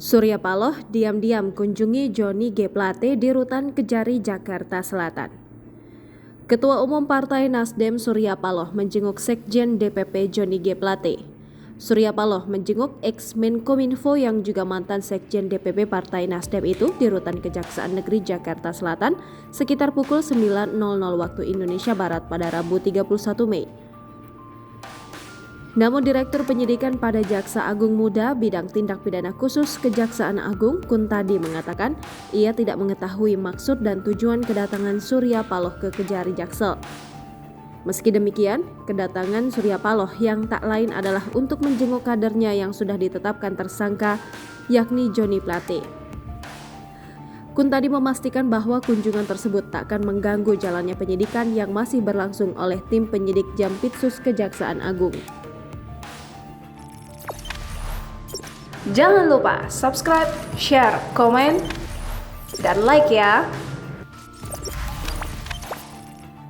Surya Paloh diam-diam kunjungi Johnny G. Plate di Rutan Kejari, Jakarta Selatan. Ketua Umum Partai Nasdem Surya Paloh menjenguk Sekjen DPP Johnny G. Plate. Surya Paloh menjenguk ex-Menkominfo yang juga mantan Sekjen DPP Partai Nasdem itu di Rutan Kejaksaan Negeri Jakarta Selatan sekitar pukul 9.00 waktu Indonesia Barat pada Rabu 31 Mei. Namun Direktur Penyidikan pada Jaksa Agung Muda Bidang Tindak Pidana Khusus Kejaksaan Agung Kuntadi mengatakan ia tidak mengetahui maksud dan tujuan kedatangan Surya Paloh ke Kejari Jaksel. Meski demikian, kedatangan Surya Paloh yang tak lain adalah untuk menjenguk kadernya yang sudah ditetapkan tersangka, yakni Johnny Plate. Kuntadi memastikan bahwa kunjungan tersebut tak akan mengganggu jalannya penyidikan yang masih berlangsung oleh tim penyidik Jampitsus Kejaksaan Agung. Jangan lupa subscribe, share, komen, dan like ya!